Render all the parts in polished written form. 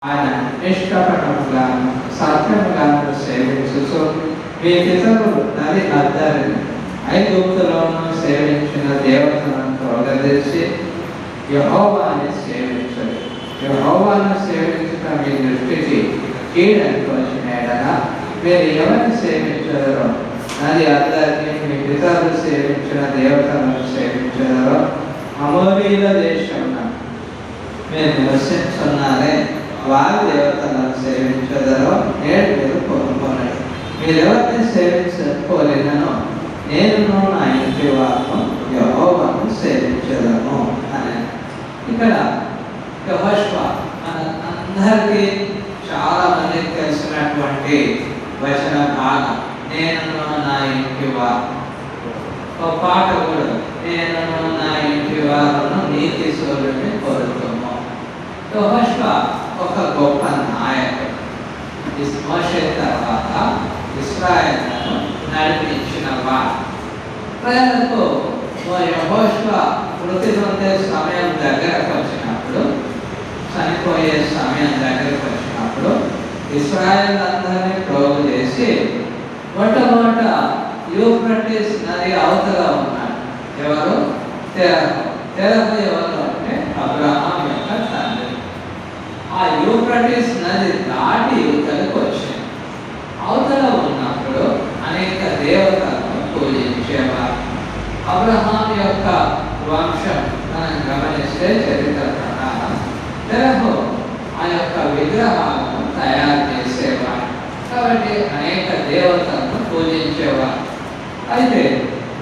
ఆయన నిష్కపటముగాను సత్యముగాను సేవించుచు మీ పితరులు నది అద్దరిని ఐగుప్తులోను సేవించిన దేవతలను తొలగదీసి యెహోవాని సేవించరు. యెహోవాను సేవించటం మీ దృష్టికి కీడని తోచిన ఎడల మీరు ఎవరిని సేవించదరో, నది అద్దరిని మీ పితరులు సేవించిన దేవతలను సేవించదరో, అమోరీల దేశమున మీరు నివసించున్నారే వారి దేవతలను సేవించదరో నేడు మీరు కోరుకోనండి. మీరెవరిని సేవించకపోలేదనో నేను నా ఇంటి వారిను యెహోవాను సేవించదను అని. ఇక్కడ యెహోషువ మన అందరికీ చాలా మందికి తెలిసినటువంటి వచన భాగం. నేను నా ఇంటి వారు. ఒక పాట కూడా, నేను నా ఇంటి వారును నీతి సూర్యుడిని కోరుతాము. యెహోషువ ఒక గొప్ప నాయకుడు. మోషే తర్వాత ఇశ్రాయేలును నడిపించిన వాడు. ప్రజలకు యెహోషువ మృతి పొందే సమయం దగ్గరకు వచ్చినప్పుడు, చనిపోయే సమయం దగ్గరకు వచ్చినప్పుడు ఇశ్రాయేలు అందరినీ ప్రోగు చేసి మొట్టమొదట యూఫ్రటీస్ నది అవతల ఉన్నాడు. ఎవరు? తెరహు. తెరహు ఎవరు అంటే అబ్రహాం యొక్క తండ్రి. ఆ యూఫ్రటీస్ నది దాటి యువతలకు వచ్చింది. అవతల ఉన్నప్పుడు అనేక దేవతలను పూజించేవారు. అబ్రహాం యొక్క వంశం మనం గమనిస్తే చరిత్ర ప్రకారం తెరహు ఆ యొక్క విగ్రహాలను తయారు చేసేవారు. కాబట్టి అనేక దేవతలను పూజించేవారు. అయితే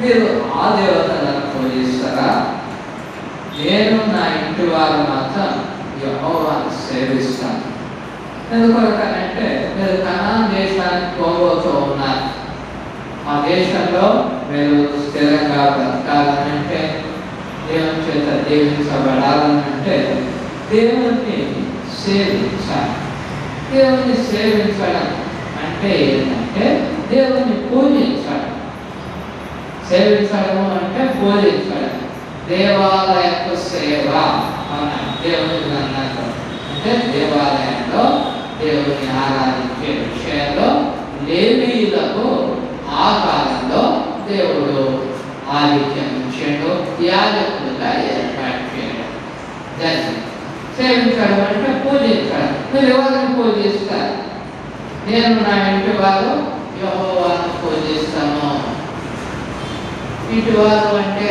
మీరు ఆ దేవతలను పూజిస్తారా? నేను నా ఇంటి వారు మాత్రం యెహోవాను సేవిస్తాను. ఎందుకొరకనంటే మీరు కనాన్ దేశానికి పోబోతూ ఉన్నారు. ఆ దేశంలో మీరు స్థిరంగా బ్రతకాలనంటే, దేవుని చేత దీవించబడాలనంటే దేవుని సేవించాలి. దేవుని సేవించడం అంటే ఏంటంటే దేవుని పూజించడం. సేవించడము అంటే పూజించడం. దేవాలయపు సేవ అన్నాడు దేవుని గ్రంథంలో. అంటే దేవాలయంలో దేవుని ఆరాధించే విషయంలో లేవీయులకు ఆ కాలంలో దేవుడు ఆధిక్యం ఇచ్చాడు, యాజకులుగా ఏర్పాటు చేయడం జరిగింది. సేవించడం అంటే పూజించడం. మీరు ఎవరిని పూజిస్తారు? నేను నా ఇంటి వారు యెహోవాను పూజిస్తాను. ఇంటి వారు అంటే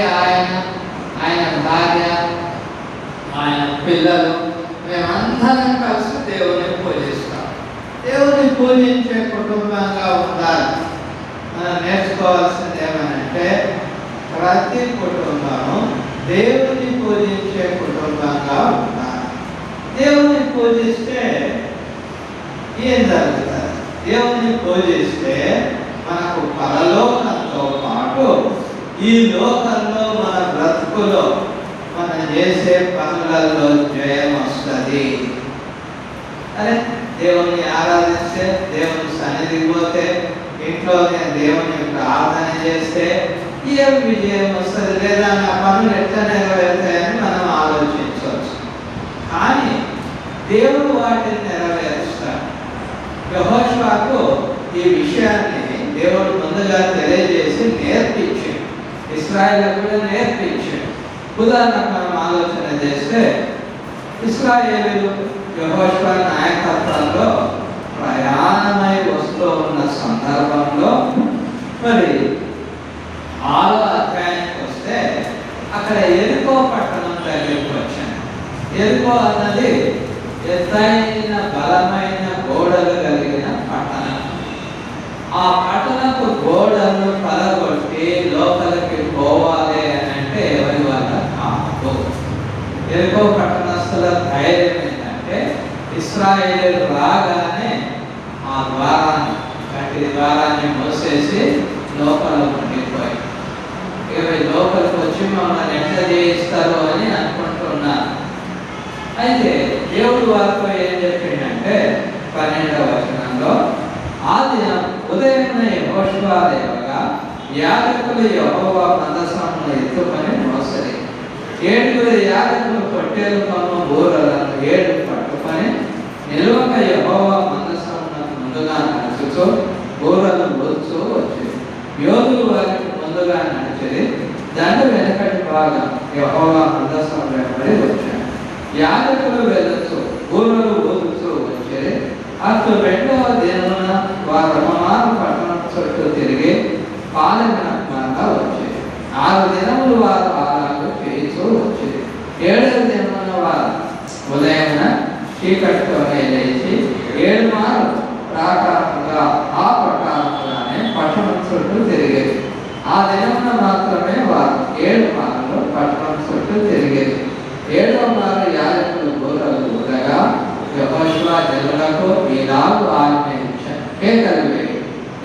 ఆయన భార్య, ఆయన పిల్లలు, మేమందరం కలిసి దేవుని పూజిస్తాం. దేవుని పూజించే కుటుంబంగా ఉండాలి. మనం నేర్చుకోవాల్సింది ఏమనంటే ప్రతి కుటుంబము దేవుని పూజించే కుటుంబంగా ఉండాలి. దేవుని పూజిస్తే ఏం జరుగుతుంది? దేవుని పూజిస్తే మనకు పరలోకంతో పాటు ఈ లోకంలో మన బ్రతుకులో మనం చేసే పనులలో జయం వస్తుంది. అరే దేవుని ఆరాధిస్తే, దేవుని సన్నిధికి పోతే, ఇంట్లోనే దేవుని ప్రార్థన చేస్తే ఏం విజయం వస్తుంది? లేదా నా పనులు ఎట్లా నెరవేరుతాయని మనం ఆలోచించవచ్చు. కానీ దేవుడు వాటిని నెరవేరుస్తాడు. యెహోషువకు ఈ విషయాన్ని దేవుడు ముందుగా తెలియజేసి నేర్పించాడు. ఇశ్రాయేలుకు కూడా నేర్పించాడు. ఉదాహరణకు మనం ఆలోచన చేస్తే, ఇశ్రాయేలు యెహోషువ నాయకత్వంలో ప్రయాణమై వస్తూ ఉన్న సందర్భంలో మరి 6వ అధ్యాయానికి వస్తే అక్కడ ఎరికో పట్టణం దగ్గరికి వచ్చాను. ఎరికో అన్నది ఎత్తైన బలమైన గోడలు కలిగిన పట్టణం. ఆ పట్టణపు గోడలు పలగొట్టి లోపలికి పోవాలి అని అంటే ఎవరి వల్ల కాదు. ఎరికో పట్టణస్థుల ధైర్యం ఏంటంటే ఇశ్రాయేలు రాగానే ఆ ద్వారాన్ని మూసేసి లోపల ఉండిపోయి లోపలికి వచ్చి మమ్మల్ని ఎట్లా చేయిస్తారు అని అనుకుంటున్నారు. అయితే దేవుడు వారితో ఏం చెప్పిందంటే 12వ వచనంలో, ఆ దినం ఉదయమున యెహోషువ లేవగా యాజకులు యెహోవా మందసమును ఎత్తుకొని మోసరి 7 యాజకులు పొట్టేలు కొమ్మ బూరలను 7 పట్టుకొని నిల యెహోవా మందసమునకు ముందుగా నడుచుచు బూరలు ఊదుచూ వచ్చేది. యోధులు వారికి ముందుగా నడిచేది, దండ వెనకటి భాగం యెహోవా మందసం వెంబడి వచ్చాడు. యాజకులు వెళ్ళొచ్చు బూరలు ఊదుచూ వచ్చేది. అటు 2వ దినమున వారు రమమాను పట్టణం చుట్టూ తిరిగి పాలనగా వచ్చేది. 6 దినములు వారు ఆరాలు చేయిస్తూ వచ్చేది. 7వ దినమున వారు ఉదయమున చీకటితోనే లేచి 7 మార్లు ప్రాకారంగా ఆ పట్టణంగానే పట్టణం చుట్టూ తిరిగేది. ఆ దినమున మాత్రమే వారు 7 మార్లు పట్టణం చుట్టూ తిరిగేది. 7వ మారు యాజకులు బూరలు ఊదగా యెహోషువ జనులకు ఇలాగు ఆజ్ఞయించాడు, కేకలు వేయి,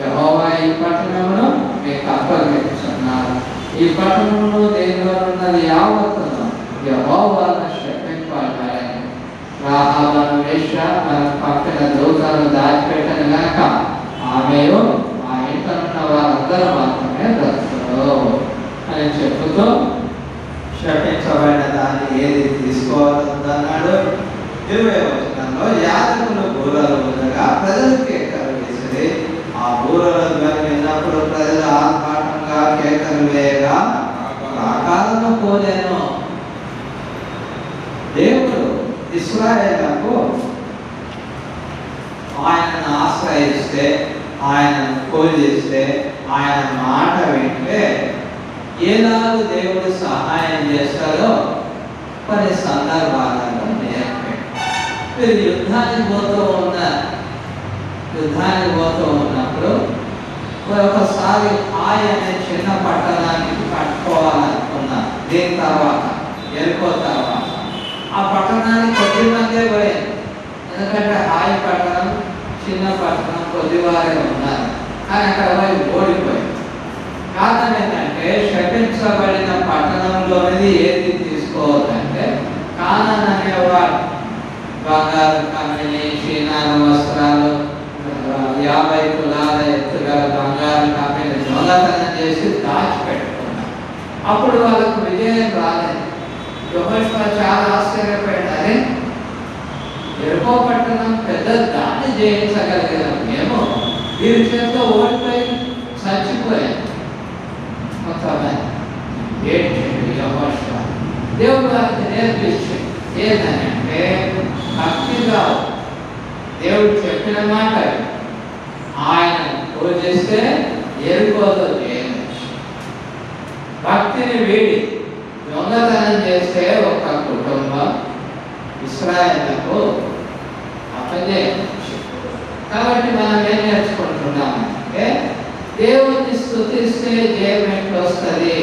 యెహోవా ఈ పట్టణమును మీకు అప్పగించుచున్నాడు. ఈ పట్టణమును దేనిలో ఉన్నది యావత్తును యెహోవాను శపింపబడని. రాహాబను వేశ్య మనకు పంపిన దూతలను దాచిపెట్టను గనక ఆమెయు ఆ ఇంట ఉన్న వారందరూ మాత్రమే బ్రతుకును అని చెబుతూ శపించబడిన దాన్ని ఏది తీసుకోవాలన్నాడు. 20వ వచనంలో యాజకులు బూరలు ఊదగా ప్రజలు కేకలు వేసిరి. ఆ బూరల ధ్వని విన్నప్పుడు ప్రజలు ఆర్భాటంగా కేకలు వేయగా ప్రాకారము పోలేను. దేవుడు ఇశ్రాయేలుకు ఆయనను ఆశ్రయిస్తే, ఆయనను పూజిస్తే, ఆయన మాట వింటే ఏలాగూ దేవుడు సహాయం చేస్తాడో కొన్ని సందర్భాలలో నేర్పాడు. మీరు యుద్ధానికి పోతూ ఉన్నప్పుడు ఒకసారి హాయ్ అనే చిన్న పట్టణానికి కట్టుకోవాలనుకున్నారు. దీని తర్వాత ఎరుకో తర్వాత ఆ పట్టణానికి కొద్ది మందే పోయింది. ఎందుకంటే హాయ్ పట్టణం చిన్న పట్టణం కొద్దివారే ఉన్నారు, కానీ అక్కడ పోయి ఓడిపోయింది. కారణం ఏంటంటే శపించబడిన పట్టణంలోనిది ఏది తీసుకోవద్దంటే కానాన్ అనేవాడు బంగారు కంపెనీ, చీనాల వస్త్రాలు, 50 తులాల ఎత్తుగల బంగారు కంపెనీ దొంగతనం చేసి దాచిపెట్టుకున్నారు. అప్పుడు వాళ్ళకు విజయం రాలేదు. యెహోషువ చాలా ఆశ్చర్యపోయాడు. ఎరుకో పట్టణం పెద్ద దాన్ని జయించగలిగాం మేము, వీరి చేతిలో ఓడిపోయి చచ్చిపోయాం. యెహోషువ దేవుడు వారికి నేర్పించాడు ఏంటంటే భక్తిగా దేవుడు చెప్పిన మాట ఆయన పూజిస్తే ఎరుకోదో చేయవచ్చు. భక్తిని వీడి దొంగతనం చేస్తే ఒక కుటుంబం ఇశ్రాయేలుకు అపజయించు. కాబట్టి మనం ఏం నేర్చుకుంటున్నామంటే దేవుడిని స్తుతిస్తే జయం ఎట్లా వస్తుంది.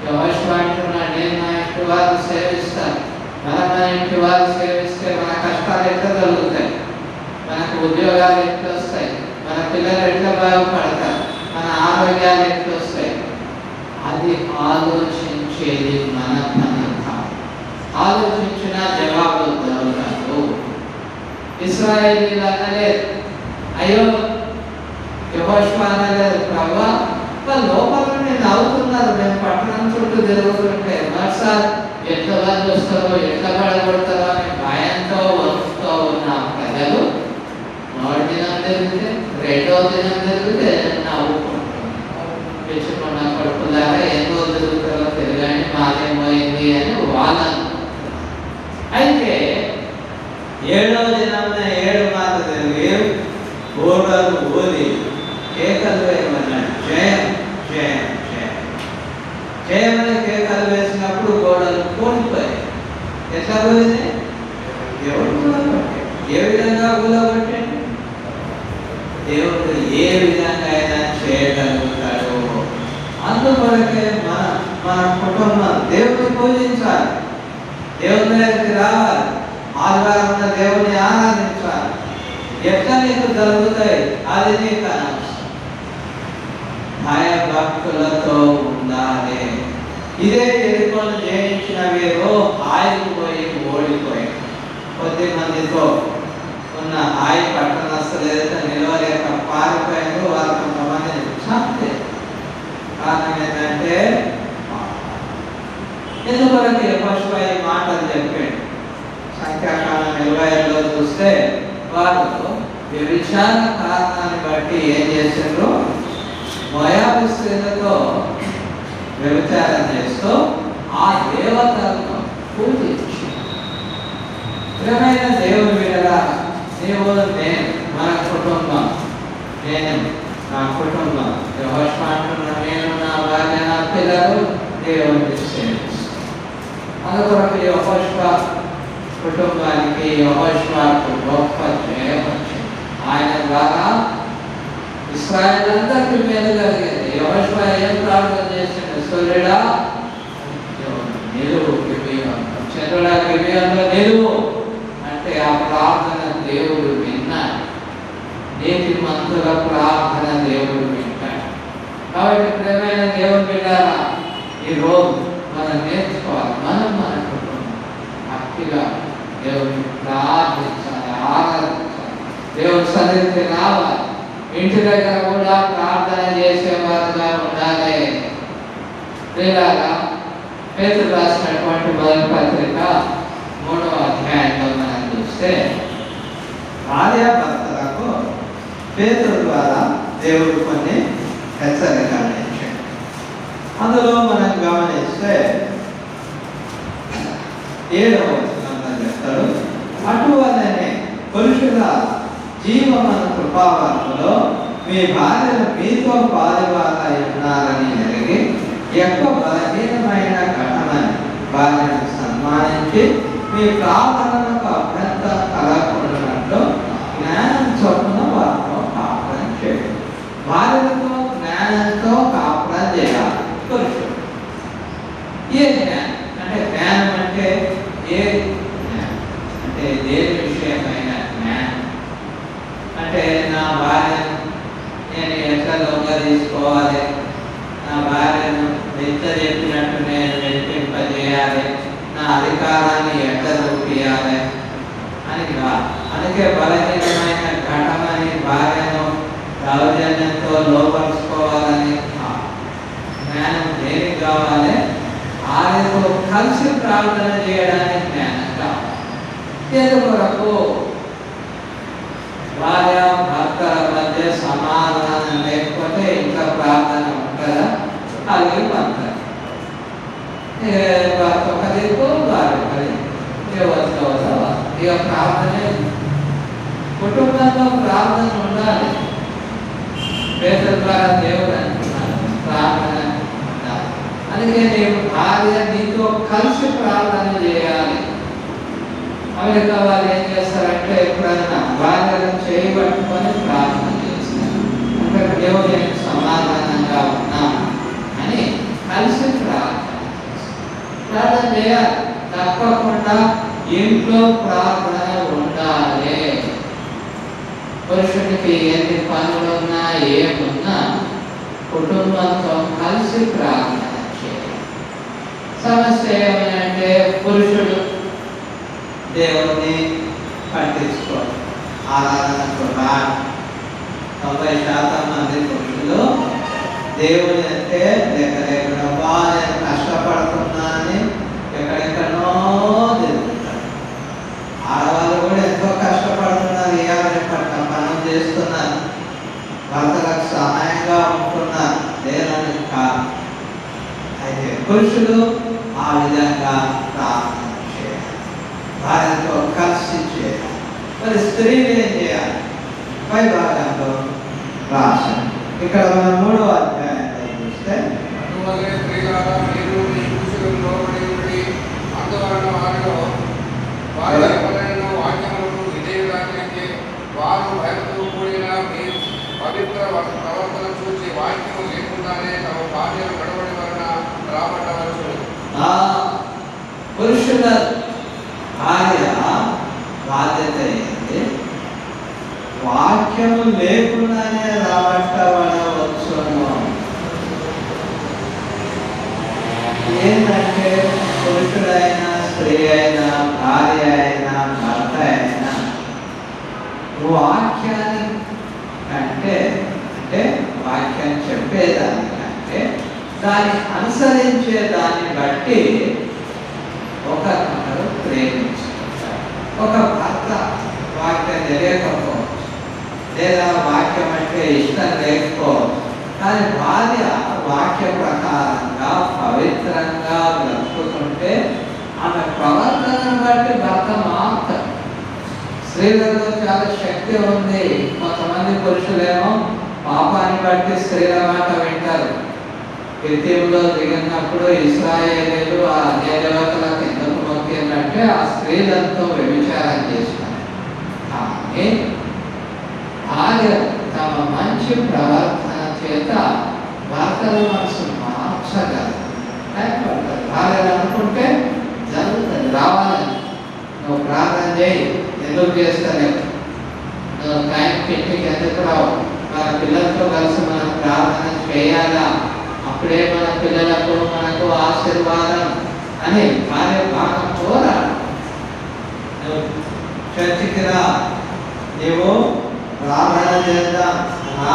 యెహోషువ అంటున్నాడు, నేను నా ఇంటి వారు సేవిస్తాను. మన ఇంటి వారు సేవిస్తే మన కష్టాలు ఎట్లా కలుగుతాయి, మనకు ఉద్యోగాలు ఎట్లా వస్తాయి, మన పిల్లలు ఎట్లా బాగుపడతారు, మన ఆరోగ్యాలు ఎట్లా వస్తాయి. అది ఆలోచించేది మన పని కాదు. ఆలోచించిన జవాబులు దొరకదు. ఇశ్రాయేలీయులు అనలేదు, అయ్యో యెహోషువ అనలేదు, ప్రభువా లోపల నేను అవుతున్నారు, మేము పట్టణం చుట్టూ తిరుగుతుంటే మరోసారి ఎట్లా మంది వస్తారో ఎట్లా పడగొడతారో అనే భయంతో వస్తూ ఉన్న ప్రజలు 3వ దినం జరిగితే 2వ దినం జరిగితే నవ్వుకుంటున్నారు. పిచ్చుకున్న కొడుకులాగా ఏం రోజు తిరుగుతారో తెలియని మాదేమైంది అని వాళ్ళను. అయితే 7వ దినం 7 మార్లు తిరిగి బూరలు ఊది కేకలు వేయమన్నాడు. జయం జయం జయం జయమని కేకలు వేసినప్పుడు గోడలు కూలిపోయాయి. ఎట్లా కూలింది? దేవుడు కూలగొట్టాడు. ఏ విధంగా కూలగొట్టాడు? దేవుడు ఏ విధంగా అయినా చేయగలుగుతాడు. అందుకొరకే మన కుటుంబం దేవుడిని పూజించాలి, దేవుని దగ్గరికి రావాలి, ఆదివారం దేవుని ఆరాధించాలి. ఎట్లా నీకు జరుగుతాయి అది నీకు అనవసరం. భయభక్తులతో ఉండాలి. ఇదే ఎరుకోను జయించిన వీరు ఆగిపోయి ఓడిపోయి కొద్ది మందితో ఉన్న హాయి పట్టణస్తులు ఏదైతే నిలవలేక పారిపోయారో వారు కొంతమందిని చంపే. కారణం ఏంటంటే ఎందుకొరకు యెహోషువ ఈ మాటలు చెప్పాడు. సంఖ్యాకాండం 25లో చూస్తే వారు వ్యభిచార కారణాన్ని బట్టి ఏం చేశారు? మోయాబు స్త్రీలతో వ్యభిచారం చేస్తూ ఆ దేవతలను పూజించి, ప్రియమైన దేవుని బిడ్డలా, నీవు నేను మన కుటుంబం, నేను నా కుటుంబం, యెహోషువ అంటున్నా, నేను నా భార్య నా పిల్లలు దేవుని సేవిస్తాం. అందుకొరకు యెహోషువ కుటుంబానికి, యెహోషువకు గొప్ప జయం వచ్చింది. ఆయన ద్వారా ఇశ్రాయేలు అందరికీ మేలు కలిగింది. యెహోషువ ఏం ప్రార్థన చేసిండు? సూర్యుడా నిలువు, చంద్రుడా గిబియోనులో నిలువు అంటే ఆ ప్రార్థన దేవుడు విన్నాడు. నీతిమంతుల ప్రార్థన దేవుడు వింటాడు. కాబట్టి ప్రియమైన దేవుని బిడ్డలారా, ఈరోజు మనం నేర్చుకోవాలి. మనం మన కుటుంబం భక్తిగా దేవుని ప్రార్థించాలి, ఆరాధించాలి, దేవుని సన్నిధికి రావాలి. ఇంటి దగ్గర కూడా ప్రార్థన చేసేవారుగా ఉండాలి. పేతురు రాసినటువంటి మొదటి పత్రిక 3వ అధ్యాయంలో మనం చూస్తే భార్యాభర్తలకు పేతురు ద్వారా దేవుడు కొన్ని హెచ్చరికలు ఇచ్చాడు. అందులో మనం గమనిస్తే 7వ వచనంలో చెప్తాడు, అటువలనే పురుషుల జీవమన కృపావరములో మీ భార్యలు మీతో పాలువారై ఉన్నారని ఎరిగి ఎక్కువ బలహీనమైన ఘటనని భార్యను సన్మానించి మీ ప్రార్థనలకు అభ్యంతరం కలగకుండానట్లు జ్ఞానం చొప్పున వారితో కాపురం చేయాలి. భార్యలతో జ్ఞానంతో కాపురం చేయాలి పురుషుడు. ఏ జ్ఞానం అంటే, జ్ఞానం అంటే ఏ జ్ఞానం అంటే దేని విషయమైన జ్ఞానం అంటే, నా భార్యను నేను ఎట్లా దొంగ తీసుకోవాలి, నా భార్యను ఎంత చెప్పినట్టు నేను వెంటింపజేయాలి, నా అధికారాన్ని ఎట్లా చూపించాలి అని కాదు. అందుకే బలహీనమైన ఘటనని భార్యను దౌర్జన్యంతో లోపరుచుకోవాలని జ్ఞానం దేనికి కావాలి? ఆయనతో కలిసి ప్రార్థన చేయడానికి జ్ఞానం కావాలి. ఎందుకొరకు? భార్య భర్తల మధ్య సమాధానం లేకపోతే ఇంకా ప్రార్థన ఉంటుందా? అలాగే భర్త ఒక దిక్కు, భార్య ఇక ప్రార్థనే. కుటుంబంలో ప్రార్థన ఉండాలి. పేతురు ద్వారా దేవుడు అంటున్నాడు ప్రార్థన ఉండాలి. అందుకే నేను భార్య నీతో కలిసి ప్రార్థన చేయాలి. అమెరికా వాళ్ళు ఏం చేస్తారంటే, ఎప్పుడైనా భార్యలను చేయబట్టుకొని ప్రార్థన చేస్తారు. అంటే దేవుడు సమాధానంగా ఉన్నాను అని కలిసి ప్రార్థన చేయాలి. తప్పకుండా ఇంట్లో ప్రార్థన ఉండాలి. పురుషుడికి ఎన్ని పనులున్నా ఏమున్నా కుటుంబంతో కలిసి ప్రార్థన చేయాలి. సమస్య ఏమంటే, పురుషుడు దేవుణ్ణి పట్టించుకోవాలి, ఆరాధనకు రాడు. 90% మంది పురుషులు దేవుని అంటే ఎక్కడెక్కడో నేను కష్టపడుతున్నా అని ఎక్కడెక్కడో తిరుగుతారు. ఆడవాళ్ళు కూడా ఎంతో కష్టపడుతున్నారు, ఏమైనా పనులు చేస్తున్నారు, భర్తలకు సహాయంగా ఉంటున్నారు, లేదని కాదు. అయితే పురుషుడు ఆ విధంగా ప్రార్థన చేయాలి, భార్యతో కలిసి చేయాలి. మరి స్త్రీలు ఏం చేయాలి? పై భాగంలో రాశారు. ఇక్కడ మనం 3వ అధ్యాయంలో చూస్తే, అందువలన వారిలో వారి వాక్యములకు విధేయులైతే వారు భయంతో కూడిన మీ పవిత్ర ప్రవర్తన చూసి వాక్యము లేకుండానే తమ భార్యలు గడవడి వలన రాబట్టవచ్చు. పురుషుల భార్య బాధ్యత ఏంటి? వాక్యము లేకుండానే రాబట్టబడవచ్చును. ఏంటంటే, పురుషుడైనా స్త్రీ అయినా భార్య అయినా భర్త అయినా వాక్యాన్ని కంటే, అంటే వాక్యం చెప్పేదానికంటే దాన్ని అనుసరించే దాన్ని బట్టి ఒకరినొకరు ప్రేమించుకుంటారు. ఒక భర్త వాక్యం తెలియకపోవచ్చు, లేదా వాక్యం అంటే ఇష్టం లేకపోవచ్చు, కానీ భార్య వాక్య ప్రకారంగా పవిత్రంగా బ్రతుకుతుంటే ఆమె ప్రవర్తనను బట్టి భర్త మారుతాడు. స్త్రీలలో చాలా శక్తి ఉంది. కొంతమంది పురుషులేమో పాపాన్ని బట్టి స్త్రీల మాట వింటారు. కిత్తీములో దిగినప్పుడు ఇశ్రాయేలీయులు ఆ దేవతలకు ఎందుకు మొక్కిందంటే ఆ స్త్రీలతో వ్యభిచారం చేసినారు. కానీ భార్య తమ మంచి ప్రవర్తన చేత భర్తల మనసు మార్చగలరు. భార్య అనుకుంటే జరుగుతుంది, రావాలని. నువ్వు ప్రార్థన చేయి, ఎందుకు చేస్తలేవు, నువ్వు టైంకి ఇంటికి ఎందుకు రావు, మన పిల్లలతో కలిసి మనం ప్రార్థన చేయాలా, అప్పుడే మన పిల్లలకు మనకు ఆశీర్వాదం అని భార్య బాగా పోరాడు. నువ్వు చర్చికి రా, నీవు ప్రార్థన చేద్దాం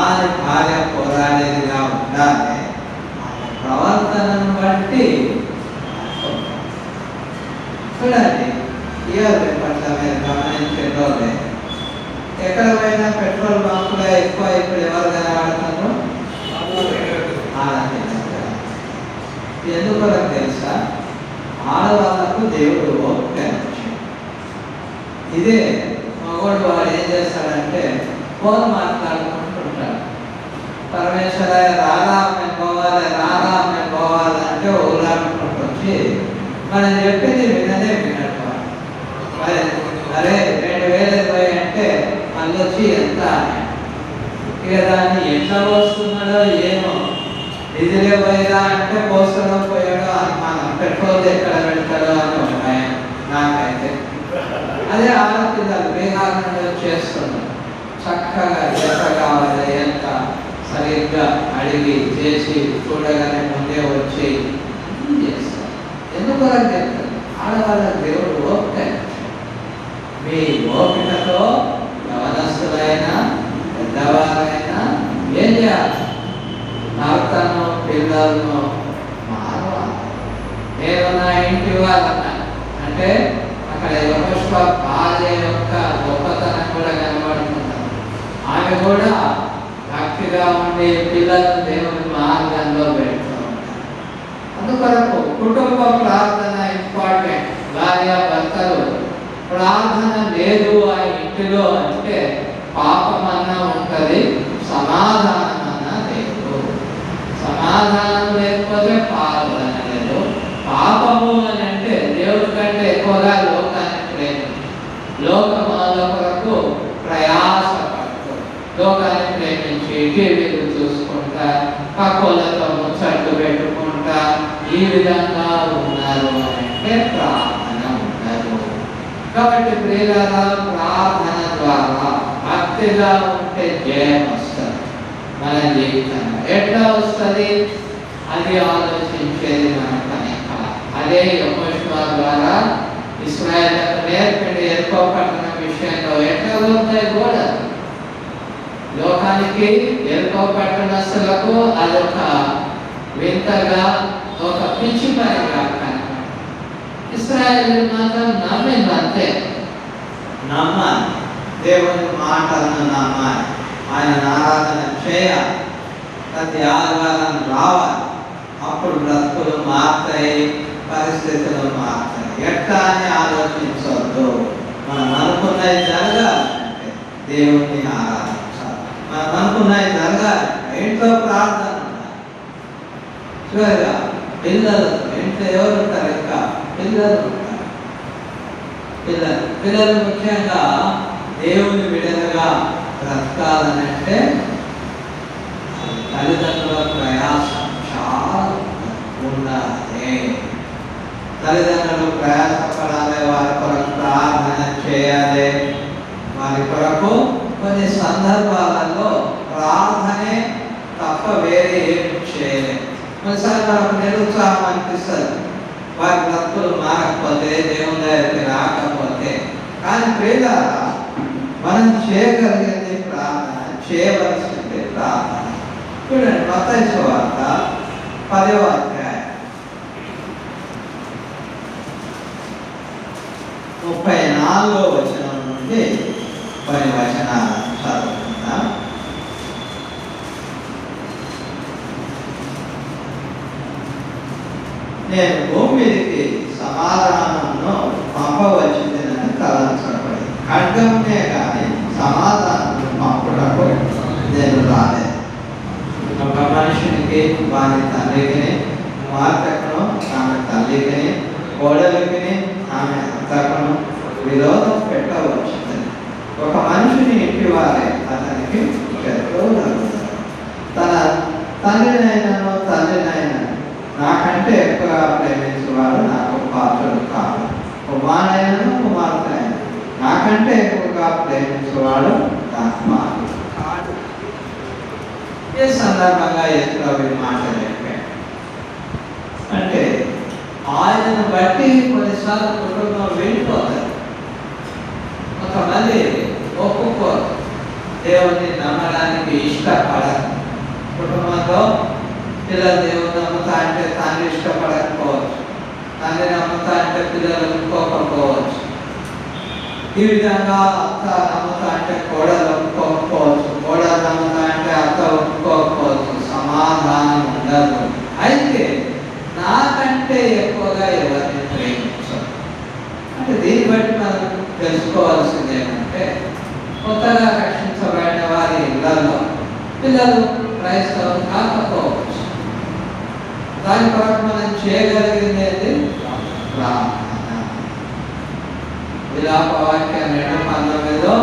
అని భార్య పోరాడేదిగా ఉండాలి. ప్రవర్తనను బట్టి చూడండి. ఇయర్ పట్ల మీరు గమనించేటోళ్ళే, ఎక్కడ పోయినా పెట్రోల్ బంకులో ఎక్కువ ఇప్పుడు ఎవరు కనబడుతున్నారు? ఎందుకు తెలుసా? ఆడవాళ్ళకు దేవుడు ఓపిక ఇచ్చాడు. ఇదే మగోడు వాడు ఏం చేస్తాడంటే ఫోన్ మాట్లాడుకుంటుంటాడు. పరమేశ్వరయ్య రారా మేము పోవాలి, రారా మేము పోవాలి అంటే ఊరాడుకుంటూ వచ్చి మనం చెప్పింది వినదే వినట్టు. మరి అరే 2020 అంటే మళ్ళీ వచ్చి ఎంత ఇక దాన్ని ఎట్లా వస్తున్నాడో ఏమో. డీజిలే పోయిరా అంటే పోస్తాడో పోయాడో అనుమానం, పెట్రోల్ ఎక్కడ పెడతాడో అని ఒక భయం నాకైతే. అదే ఆడపిల్లలు వేగానంలో చేస్తున్నారు. చక్కగా ఎంత కావాలి ఎంత సరిగ్గా అడిగి చేసి చూడగానే ముందే వచ్చి చేస్తారు. ఎందుకు చెప్తారు? ఆడవాళ్ళ దేవుడు ఓపిక. మీ ఓపికతో యవనస్తులైనా పెద్దవారైనా ఏం చేయాలి? భర్తను పిల్లలను మారవాలి. నేను నా ఇంటి వాళ్ళన్నా అంటే అక్కడ యెహోషువ భార్య యొక్క గొప్పతనం కూడా కనబడుతుంటారు. ఆమె కూడా భక్తిగా ఉండి పిల్లలను దేవుని మార్గంలో పెడుతూ ఉంటారు. అందుకొరకు కుటుంబ ప్రార్థన ఇంపార్టెంట్. భార్య భర్తలు ప్రార్థన లేదు ఆ ఇంటిలో అంటే పాపం అన్నా ఉంటుంది, సమాధానం అన్నా లేదు. సమాధానం లేకపోతే పాలన లేదు. పాపము అని అంటే దేవుడి కంటే ఎక్కువగా లోకాన్ని ప్రేమ, లోకమాల కొరకు ప్రయాసపడుతూ లోకాన్ని ప్రేమించి టీవీలు చూసుకుంటా పక్కలతో ముచ్చట్లు పెట్టుకుంటా ఈ విధంగా ఉన్నారు అంటే ప్రార్థన ఉండదు. కాబట్టి ప్రియులారా, ప్రార్థన ద్వారా భక్తిగా ఉంటే జయం వస్తుంది మన జీవితంలో. ఎట్లా వస్తుంది అది ఆలోచించేది మన పని కాదు. అదే యెహోషువ ద్వారా ఇశ్రాయేలుకు నేర్పడి ఎరుకో పట్టణం విషయంలో ఎట్లా ఉంటాయి కూడా లోకానికి ఎరుకో పట్టణస్తులకు అదొక వింతగా ఒక పిచ్చి పనిగా కనపడింది. ఇశ్రాయేలు మాత్రం నమ్మింది అంతే. నమ్మాలి, దేవుని మాటలను నమ్మాలి, ఆయన ఆరాధన చేయాలి, ప్రతి ఆదివారం రావాలి. అప్పుడు బ్రతుకులు మారుతాయి, పరిస్థితులు మారుతాయి. ఎట్లా అని ఆలోచించవద్దు. మనం అనుకున్నది జరగాలంటే దేవుణ్ణి ఆరాధించాలి. మనం అనుకున్నది జరగాలి, ఇంట్లో ప్రార్థన ఉండాలి. చివరిగా పిల్లలు, ఇంట్లో ఎవరు ఉంటారు? ఇంకా పిల్లలు ఉంటారు. పిల్లలు ముఖ్యంగా దేవుని విడలుగా బ్రతకాలనంటే తల్లిదండ్రుల ప్రయాసం చాలా ఉండాలి. తల్లిదండ్రులు ప్రయాసపడాలి, వారి కొరకు ప్రార్థన చేయాలి. వారి కొరకు కొన్ని సందర్భాలలో ప్రార్థనే తప్ప వేరే ఏమి చేయలేదు. కొన్నిసార్లు మనకు నిరుత్సాహం అనిపిస్తుంది, వారి బ్రతుకులు మారకపోతే, దేవుని దగ్గరికి రాకపోతే. కానీ ప్రియులారా, మనం చేయగలిగేది ప్రార్థన, చేయవలసింది ప్రార్థన. చూడండి, మత్తయి సువార్త 10వ అధ్యాయం 34 4వ వచనం నుండి కొన్ని వచనాలు చదువుకుందాం. నేను భూమి మీదకి సమాధానంను పంపవచ్చునని తలంచబడి ఖడ్గమునే కానీ సమాధానం పంపుటకు నేను రాలేదు. ఒక మనుషునికి వారి తండ్రికి, కుమార్తెకును ఆమె తల్లికి, కోడలికి ఆమె అత్తకును విరోధం పెట్టవచ్చునని ఒక మనిషిని ఇంటి వారే అతనికి శత్రువులు. తన తండ్రినైనాను తల్లినైనా నాకంటే ఎక్కువగా ప్రేమించేవాడు నాకు పాత్రుడు కాదు. కుమారుడైనను కుమార్తె అయినా నాకంటే ఎక్కువగా ప్రేమించేవాడు నాకు పాత్రుడు కాదు. ఈ సందర్భంగా యేసు మాటలు చెప్పాడు. అంటే ఆయనను బట్టి కొన్నిసార్లు కుటుంబం వెళ్ళిపోతారు. కొంతమంది ఒప్పుకోరు, దేవుని నమ్మడానికి ఇష్టపడరు. కుటుంబంలో పిల్లలు దేవుని నమ్ముతా అంటే తండ్రి ఇష్టపడకపోవచ్చు, తండ్రి నమ్ముతా అంటే పిల్లలు ఒప్పుకోకపోవచ్చు. ఈ విధంగా అత్త నమ్ముతా అంటే కోడలు ఒప్పుకోకపోవచ్చు, కోడలు నమ్ముతా అంటే అత్త ఒప్పుకోకపోవచ్చు. సమాధానం ఉండదు. అయితే నాకంటే ఎక్కువగా ఎవరిని ప్రేమించరు. అంటే దీన్ని బట్టి మనం తెలుసుకోవాల్సింది ఏమంటే, కొత్తగా రక్షించబడిన వారి ఇళ్లలో పిల్లలు క్రైస్తవం కాకపోవచ్చు. దాని కొరకు మనం చేయగలిగింది ప్రార్థన. విలాప వాక్యం 2:19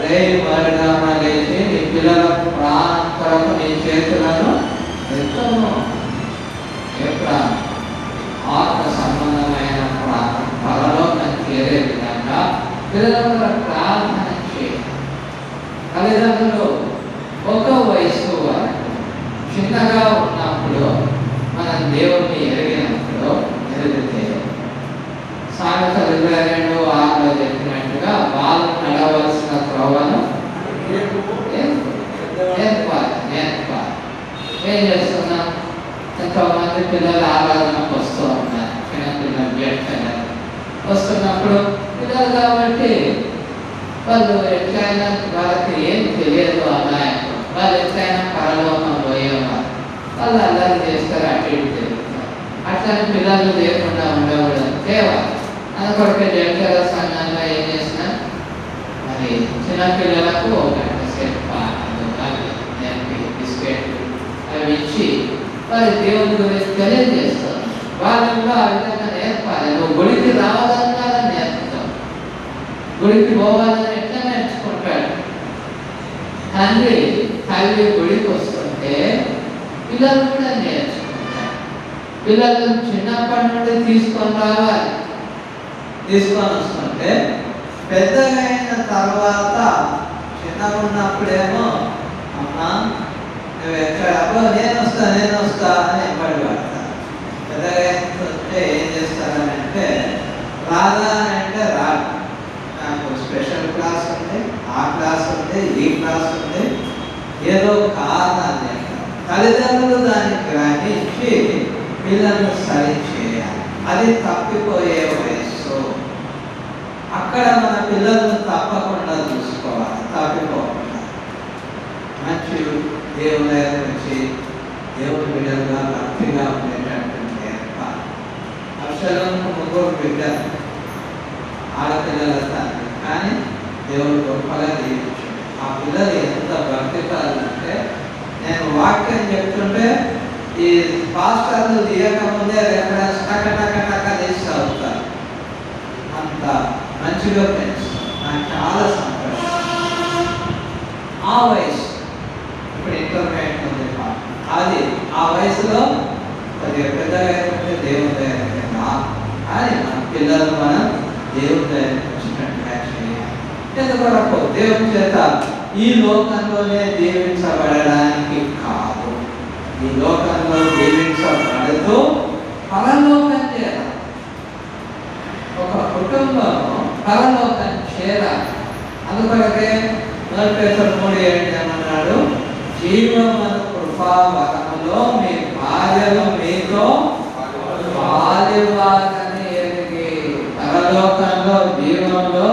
రేయి మరునామా లేచి నీ పిల్లల ప్రాణం కొరకు నీ చేతులను ఎత్తము. ఏ ప్రాణం? ఆత్మ సంబంధమైన ప్రాణం, పరలోకం చేరే విధంగా పిల్లల ప్రార్థన చేయాలి. తల్లిదండ్రులు ఒక వయసు వరకు చిన్నగా ఉన్నప్పుడు మనం దేవుణ్ణి ఎరిగినప్పుడు ఎదిగితే సామెతలు 22:6 చెప్పినట్టుగా వాళ్ళు నడవలసిన త్రోవను నేర్పాలి. ఏం చేస్తున్నాం? ఎంతోమంది పిల్లలు ఆరాధనకు వస్తూ ఉన్నారు. చిన్నపిల్లలు వస్తున్నప్పుడు పిల్లలు కాబట్టి వాళ్ళు ఎట్లయినా వాళ్ళకి ఏం తెలియదు. అమాయకులు వాళ్ళు ఎట్లయినా పరలోకం పోయేవారు. వాళ్ళు అల్లరి చేస్తారు, అటు ఇటు తిరుగుతారు. అట్లని పిల్లలు లేకుండా ఉండకూడదు, తేవాలి. అందుకొరకే జంటల సంఘంగా ఏం చేసినా మరి చిన్నపిల్లలకు 1 గంట సేపు పాటలు నేర్పి బిస్కెట్లు అవి ఇచ్చి వారి దేవుని గురించి తెలియజేస్తారు. వాళ్ళలో ఆ విధంగా నేర్పాలి. నువ్వు గుడికి రావాలన్నా నేర్పుతావు, గుడికి పోవాలని ఎట్లా నేర్చుకుంటాడు. తల్లి గుడికి వస్తుంటే పిల్లలు కూడా నేర్చుకుంటారు. పిల్లలు చిన్నప్పటి నుండి తీసుకొని రావాలి. తీసుకొని వస్తుంటే పెద్దగా అయిన తర్వాత చిన్నగా ఉన్నప్పుడేమో అమ్మా నువ్వు ఎక్కడ, అబ్బో నేను వస్తా అని ఎప్పటి పడతారు. పెద్దగా అయినట్టే ఏం చేస్తారనంటే రాదా అని అంటే రాదు. నాకు స్పెషల్ క్లాస్ ఉంది, ఆ క్లాస్ ఉంది, ఈ క్లాస్ ఉంది, ఏదో కారణాలు చెప్తారు. తల్లిదండ్రులు దాన్ని గ్రహించి పిల్లలను సరి చేయాలి. అది తప్పిపోయే వయస్సు. అక్కడ మన పిల్లలను తప్పకుండా చూసుకోవాలి, తప్పిపోకుండా. మంచి దేవుని దగ్గర నుంచి దేవుని బిడ్డలుగా భక్తిగా ఉండేటట్టు నేర్పాలి. అక్షరంకు 3 బిడ్డలు ఆడపిల్లల తండ్రి, కానీ దేవుడు గొప్పగా దీవించాడు. ఆ పిల్లలు ఎంత భక్తిపరులంటే నేను వాక్యం చెప్తుంటే ఈ పాస్టర్లు తీయకముందే రెఫరెన్స్ టక తీసి అవుతారు. అంత మంచిగా పెంచుతారు. నాకు చాలా సంతోషం. ఆ వయసు ఇప్పుడు ఇంటర్మీడియట్ ఉంది, అది ఆ వయసులో కొద్దిగా పెద్దగా అయిపోతే దేవుని దగ్గర కానీ మన పిల్లలు మనం దేవుని దగ్గర వచ్చినట్టుగా చేయాలి. ఎందుకొరకు దేవుని చేత ఈ లోకంలోనే దీవించబడడానికి కాదు, ఈ లోకంలో దీవించబడుతూ పరలోకం చేయాలి. ఒక కుటుంబం పరలోకం చేరాలి. అందుకొరకే 1 Peter 3:8 ఏమన్నాడు? జీవమును కృపావరములో మీ భార్యలు మీతో పాలివారని ఎరిగి. పరలోకంలో జీవంలో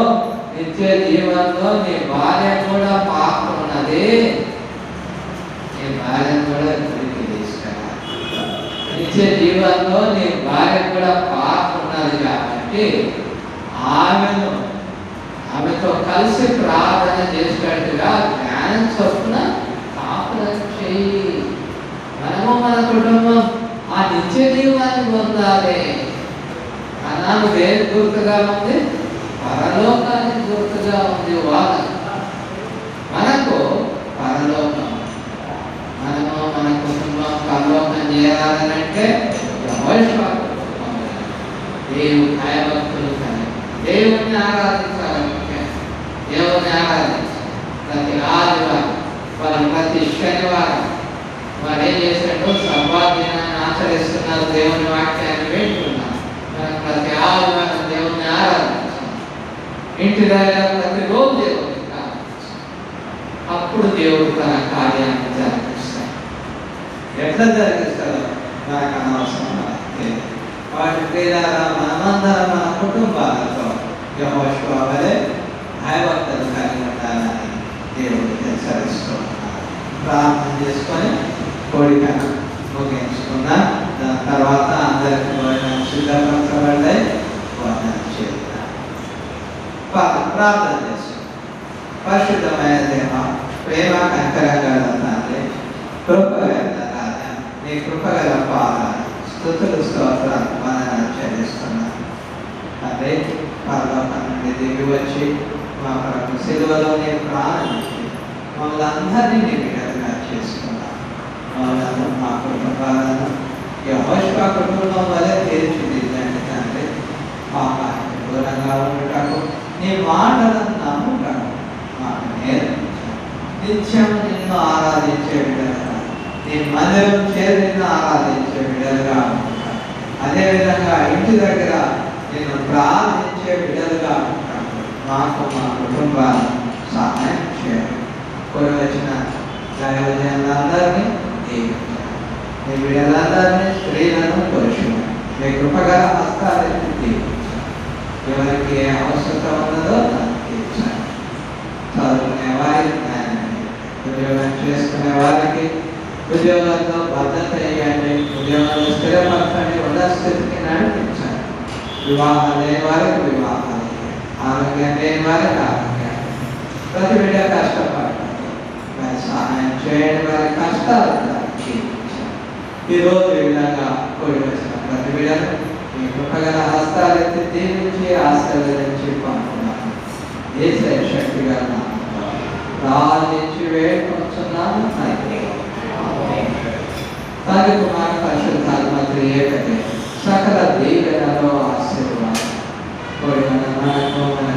భార్య కూడా పాపం ఉన్నది, నీ భార్యను కూడా గుడికి తీసుకురా. నిత్య జీవనంలో నీ భార్య కూడా పాపం ఉన్నది కాబట్టి ఆమెతో కలిసి ప్రార్థన చేసినట్టుగా జ్ఞానం చొప్పున కాపురం చేయి. మనము మన కుటుంబం ఆ నిత్య జీవాన్ని పొందాలి. అన్నాను వేరు గుర్తుగా ఉంది, పరలోకానికి గుర్తుగా ఉంది. మనకు పరలోకం, మనము మన కుటుంబం పరలోకం చేయాలనంటే దేవుడు భయభక్తులు కానీ దేవుణ్ణి ఆరాధించాలంటే దేవుణ్ణి ఆరాధించాలి. ప్రతి ఆదివారం వాళ్ళు ప్రతి శనివారం వారు ఏం చేసినట్టు సర్వాదినాన్ని ఆచరిస్తున్నారు, దేవుని వాక్యాన్ని వింటున్నారు. మనం ప్రతి ఆదివారం దేవుణ్ణి ఆరాధించాలి. ఇంటి దగ్గర ప్రతిరోజు దేవుని ఆరాధించాలి. అప్పుడు దేవుడు తన కార్యాన్ని జరిగిస్తాడు. ఎట్లా జరిగిస్తాడో మనకు అనవసరం. వాటి క్రీడారా మనమందరం మన కుటుంబాలతో యెహోషువ వలె భయభక్తులు కలిగి ఉండాలని దేవుడు హెచ్చరిస్తున్నారు. ప్రార్థన చేసుకొని కోడికను ముగించుకుందాం. దాని తర్వాత అందరికి భోజనం సిద్ధపరచబడ్డాయి. భోజనం చేద్దాం. ప్రార్థన చేస్తాం. పరిశుద్ధమైన దేవ, ప్రేమ కనికరంగల తండ్రి, కృపగల రాజా, నీ కృపగల పాదాలు స్తుతులు స్తోత్రాలు వందనాలు చెల్లిస్తున్నాను. తండ్రి, పరలోకం నుండి దిగి వచ్చి మా ప్రభు సిలువలోనే ప్రాణించి మమ్మల్ని అందరినీ నీ బిడ్డలుగా చేసుకున్నాను. మమ్మల్ని మా కుటుంబాలను యెహోషువ కుటుంబం వలె తీర్చిదిద్దండి తండ్రి. పాపానికి దూరంగా ఉండటకు, నీ మాటలను నమ్ముటకు మాకు నేర్పించాలి. నిత్యం నిన్ను ఆరాధించే బిడ్డలుగా, నీ మందిరం చేరి నిన్ను ఆరాధించే బిడ్డలుగా ఉంటాం. అదేవిధంగా ఇంటి దగ్గర నిన్ను ప్రార్థించే బిడ్డలుగా ఉంటాం. మాకు మా కుటుంబాలను సహాయం చేయాలి. కొన్ని వచ్చిన దైవజనులందరినీ దీవించాలి. నీ బిడ్డలందరినీ, స్త్రీలను, పురుషులను మీ కృపగల హస్తాలెత్తి దీవించాలి. ఎవరికి ఏ అవసరం ఉన్నదో దాన్ని తీర్చాలి. చదువుకునే వారికి జ్ఞానం, ఉద్యోగం చేసుకునే వారికి ఉద్యోగాలతో భద్రత ఇవ్వండి. ఉద్యోగాలు స్థిరపరచండి. ఉన్న స్థితికి నడిపించండి. వివాహం లేని వారికి వివాహాలు, ఆరోగ్యం లేని వారికి ఆరోగ్యం. ప్రతి బిడ్డ కష్టపడండి, వారి సహాయం చేయండి. వారి కష్టాలు ఈరోజు ఈ విధంగా కూడి వచ్చిన ప్రతి బిడ్డను మీ కృపగల హస్తాలెత్తి దీవించి ఆశీర్వదించి పంపున్నాను. ఏసే శక్తి గల ప్రార్థించి వేడుకొంచున్నాను. తండ్రి, కుమార పరిశుద్ధాత్మ త్రియేకతే సకల దీవెనలో ఆశీర్వాదం మనకు మన